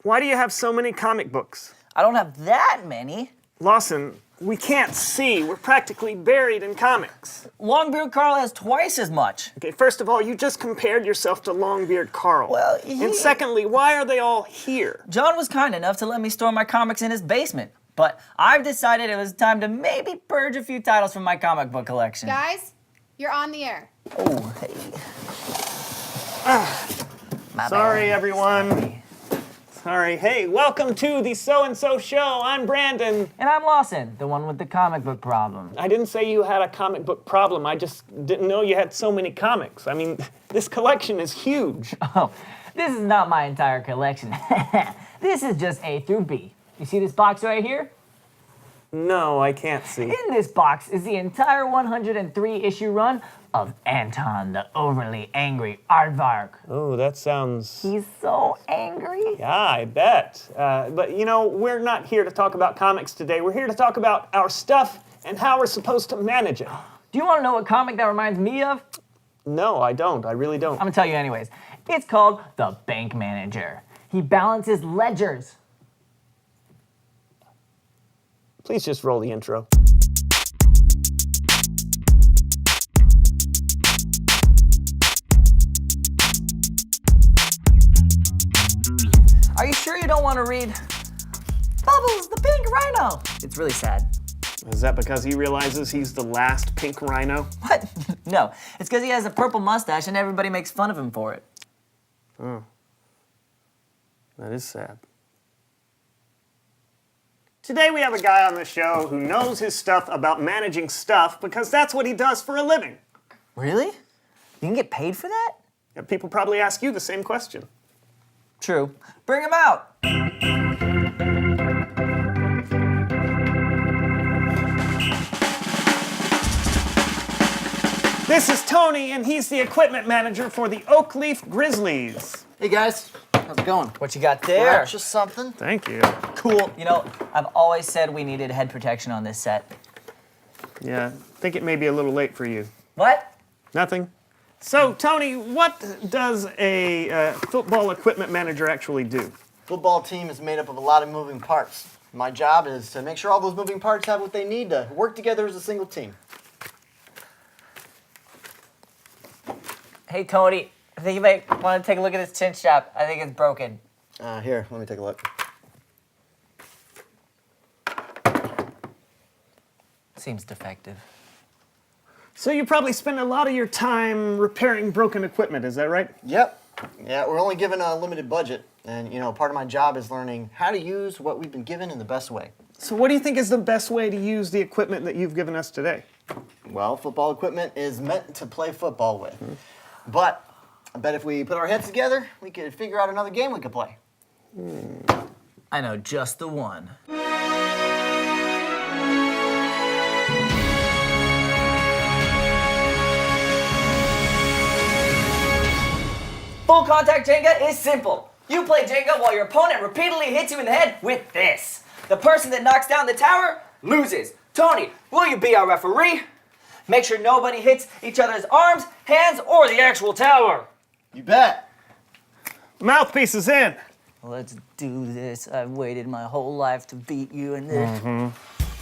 Why do you have so many comic books? I don't have that many. Lawson, we can't see. We're practically buried in comics. Longbeard Carl has twice as much. Okay, first of all, you just compared yourself to Longbeard Carl. Well, And secondly, why are they all here? John was kind enough to let me store my comics in his basement. But I've decided it was time to maybe purge a few titles from my comic book collection. Guys, you're on the air. Oh, hey. Sorry, everyone. Sorry. Hey, welcome to the So-and-So Show. I'm Brandon. And I'm Lawson, the one with the comic book problem. I didn't say you had a comic book problem. I just didn't know you had so many comics. I mean, this collection is huge. Oh, this is not my entire collection. This is just A through B. You see this box right here? No, I can't see. In this box is the entire 103-issue run of Anton the Overly Angry Aardvark. Oh, that sounds... He's so angry. Yeah, I bet. But, you know, we're not here to talk about comics today. We're here to talk about our stuff and how we're supposed to manage it. Do you want to know what comic that reminds me of? No, I don't. I really don't. I'm going to tell you anyways. It's called The Bank Manager. He balances ledgers. Please just roll the intro. Are you sure you don't want to read Bubbles, the Pink Rhino? It's really sad. Is that because he realizes he's the last pink rhino? What? No, it's because he has a purple mustache and everybody makes fun of him for it. Oh. That is sad. Today we have a guy on the show who knows his stuff about managing stuff because that's what he does for a living. Really? You can get paid for that? Yeah, people probably ask you the same question. True. Bring him out. This is Tony, and he's the equipment manager for the Oakleaf Grizzlies. Hey guys, how's it going? What you got there? Just something. Thank you. Cool. You know, I've always said we needed head protection on this set. Yeah, I think it may be a little late for you. What? Nothing? So, Tony, what does a football equipment manager actually do? Football team is made up of a lot of moving parts. My job is to make sure all those moving parts have what they need to work together as a single team. Hey, Tony, I think you might want to take a look at this chin strap. I think it's broken. Here, let me take a look. Seems defective. So you probably spend a lot of your time repairing broken equipment, is that right? Yep. Yeah, we're only given a limited budget, and you know, part of my job is learning how to use what we've been given in the best way. So what do you think is the best way to use the equipment that you've given us today? Well, football equipment is meant to play football with. But I bet if we put our heads together, we could figure out another game we could play. I know just the one. Full contact Jenga is simple. You play Jenga while your opponent repeatedly hits you in the head with this. The person that knocks down the tower loses. Tony, will you be our referee? Make sure nobody hits each other's arms, hands, or the actual tower. You bet. Mouthpiece is in. Let's do this. I've waited my whole life to beat you in this.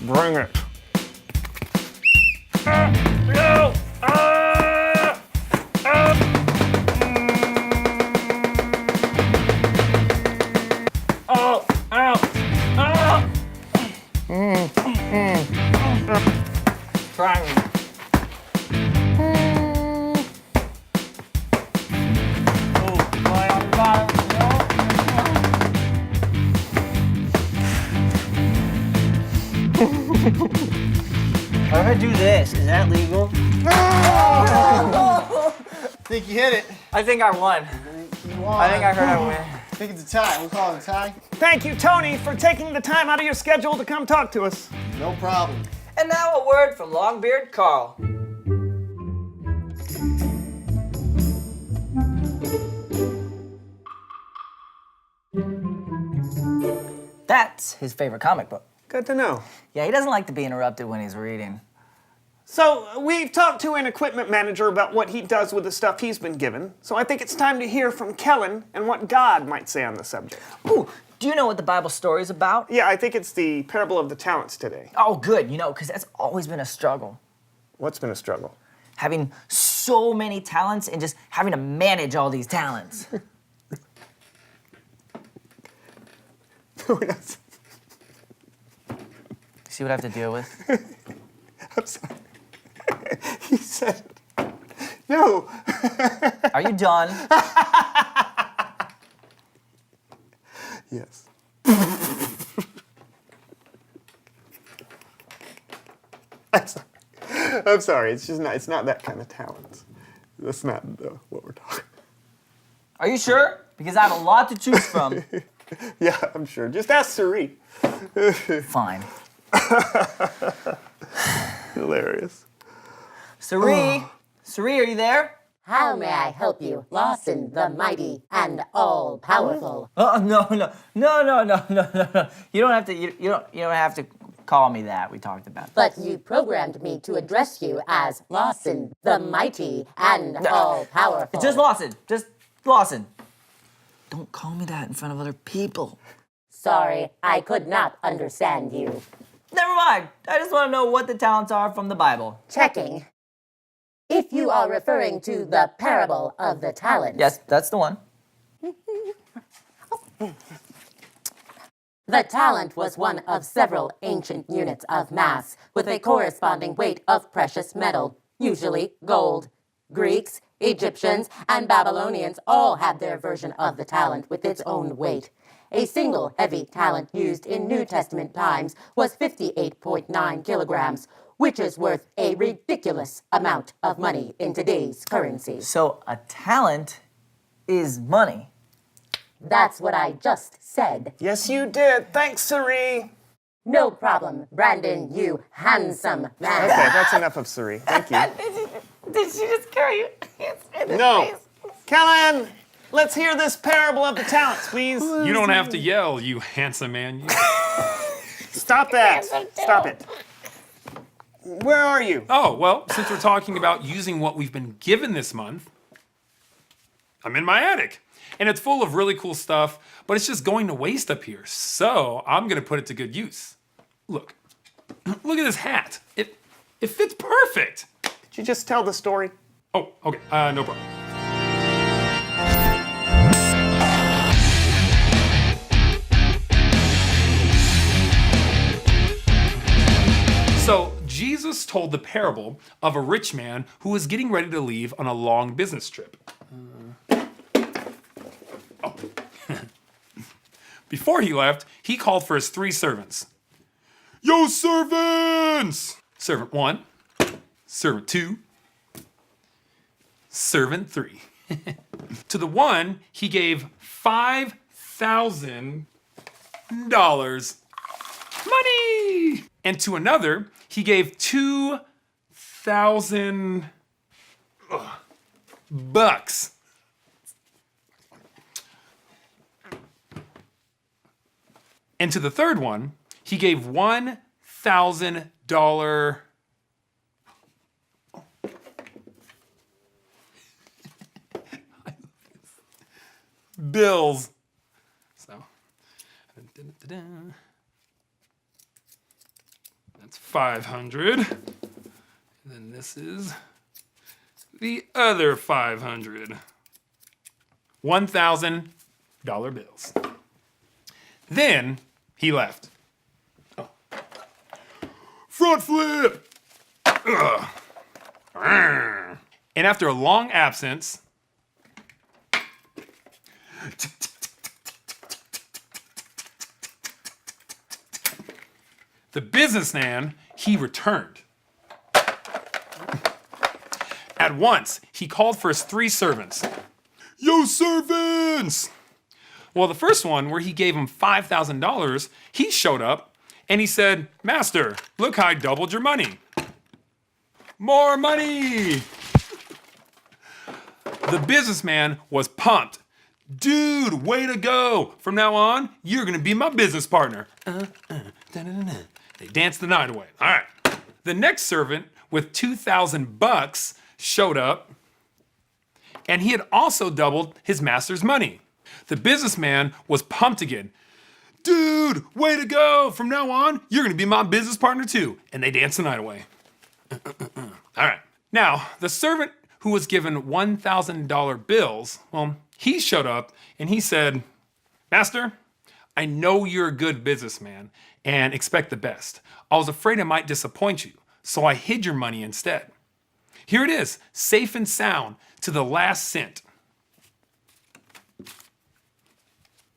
Bring it. Try me. What if I do this? Is that legal? Think you hit it. I think I won. I think I heard I win. I think it's a tie. We'll call it a tie. Thank you, Tony, for taking the time out of your schedule to come talk to us. No problem. And now a word from Longbeard Carl. That's his favorite comic book. Good to know. Yeah, he doesn't like to be interrupted when he's reading. So we've talked to an equipment manager about what he does with the stuff he's been given. So I think it's time to hear from Kellen and what God might say on the subject. Ooh, do you know what the Bible story is about? Yeah, I think it's the parable of the talents today. Oh, good, because that's always been a struggle. What's been a struggle? Having so many talents and just having to manage all these talents. See what I have to deal with? I'm sorry. He said, no. Are you done? Yes. I'm sorry. It's just not. It's not that kind of talent. That's not what we're talking. Are you sure? Because I have a lot to choose from. Yeah, I'm sure. Just ask Suri. Fine. Hilarious. Suri, are you there? How may I help you, Lawson, the mighty and all-powerful? Oh, no. You don't have to. You don't have to call me that. We talked about that. But you programmed me to address you as Lawson, the mighty and all-powerful. Just Lawson. Don't call me that in front of other people. Sorry, I could not understand you. Never mind. I just want to know what the talents are from the Bible. Checking. If you are referring to the parable of the talents. Yes, that's the one. The talent was one of several ancient units of mass with a corresponding weight of precious metal, usually gold. Greeks, Egyptians, and Babylonians all had their version of the talent with its own weight. A single heavy talent used in New Testament times was 58.9 kilograms, which is worth a ridiculous amount of money in today's currency. So a talent is money. That's what I just said. Yes, you did. Thanks, Suri. No problem, Brandon, you handsome man. Okay, that's enough of Suri. Thank you. Did she just carry you? No. Kellen, let's hear this parable of the talents, please. You don't have to yell, you handsome man. Stop that. Stop it. Where are you? Oh, well, since we're talking about using what we've been given this month, I'm in my attic. And it's full of really cool stuff, but it's just going to waste up here. So I'm going to put it to good use. Look at this hat. It fits perfect. Did you just tell the story? Oh, okay, no problem. So Jesus told the parable of a rich man who was getting ready to leave on a long business trip. Before he left, he called for his 3 servants. Yo, servants! Servant 1, servant 2, servant 3. To the one, he gave $5,000 money. And to another, he gave 2,000 bucks. And to the third one, he gave $1,000 bills. So, that's 500. And then this is the other 500. $1,000 bills. Then he left. Oh. Front flip! Ugh. And after a long absence, the businessman, he returned. At once, he called for his 3 servants. Yo, servants! Well, the first one, where he gave him $5,000, he showed up and he said, Master, look how I doubled your money. More money! The businessman was pumped. Dude, way to go! From now on, you're gonna be my business partner. They danced the night away. All right. The next servant with $2,000 showed up, and he had also doubled his master's money. The businessman was pumped again. Dude, way to go! From now on, you're gonna be my business partner too. And they danced the night away. All right. Now, the servant who was given $1,000 bills, well, he showed up and he said, Master, I know you're a good businessman and expect the best. I was afraid I might disappoint you, so I hid your money instead. Here it is, safe and sound to the last cent.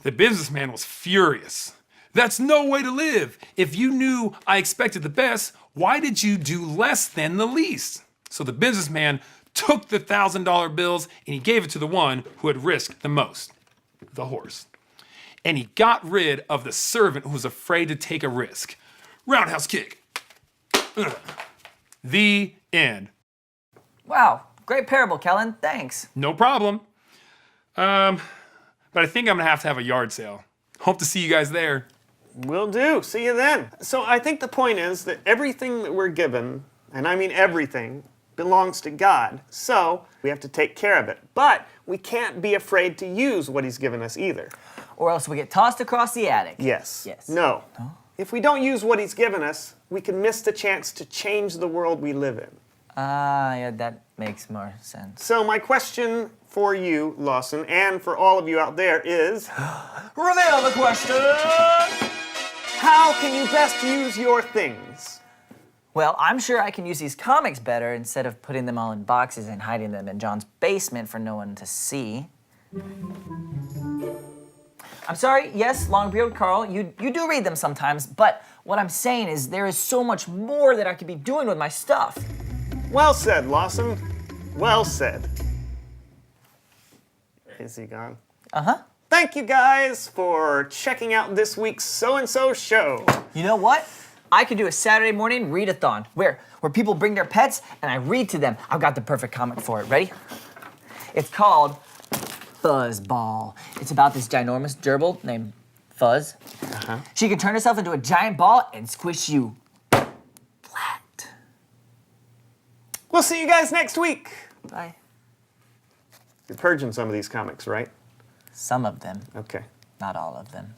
The businessman was furious. That's no way to live. If you knew I expected the best, why did you do less than the least? So the businessman took the $1,000 bills and he gave it to the one who had risked the most, the horse. And he got rid of the servant who was afraid to take a risk. Roundhouse kick. Ugh. The end. Wow, great parable, Kellen. Thanks. No problem. But I think I'm gonna have to have a yard sale. Hope to see you guys there. Will do. See you then. So I think the point is that everything that we're given, and I mean everything, belongs to God. So we have to take care of it. But we can't be afraid to use what He's given us either. Or else we get tossed across the attic. Yes. Yes. No. If we don't use what He's given us, we can miss the chance to change the world we live in. Yeah, that makes more sense. So my question for you, Lawson, and for all of you out there is, Reveal the question! how can you best use your things? Well, I'm sure I can use these comics better instead of putting them all in boxes and hiding them in John's basement for no one to see. I'm sorry, yes, Longbeard Carl, you do read them sometimes, but what I'm saying is there is so much more that I could be doing with my stuff. Well said, Lawson. Well said. Is he gone? Uh-huh. Thank you guys for checking out this week's So-and-So show. You know what? I could do a Saturday morning read-a-thon where people bring their pets and I read to them. I've got the perfect comic for it. Ready? It's called Fuzzball. It's about this ginormous gerbil named Fuzz. Uh-huh. She can turn herself into a giant ball and squish you flat. We'll see you guys next week. Bye. You're purging some of these comics, right? Some of them, Okay. not all of them.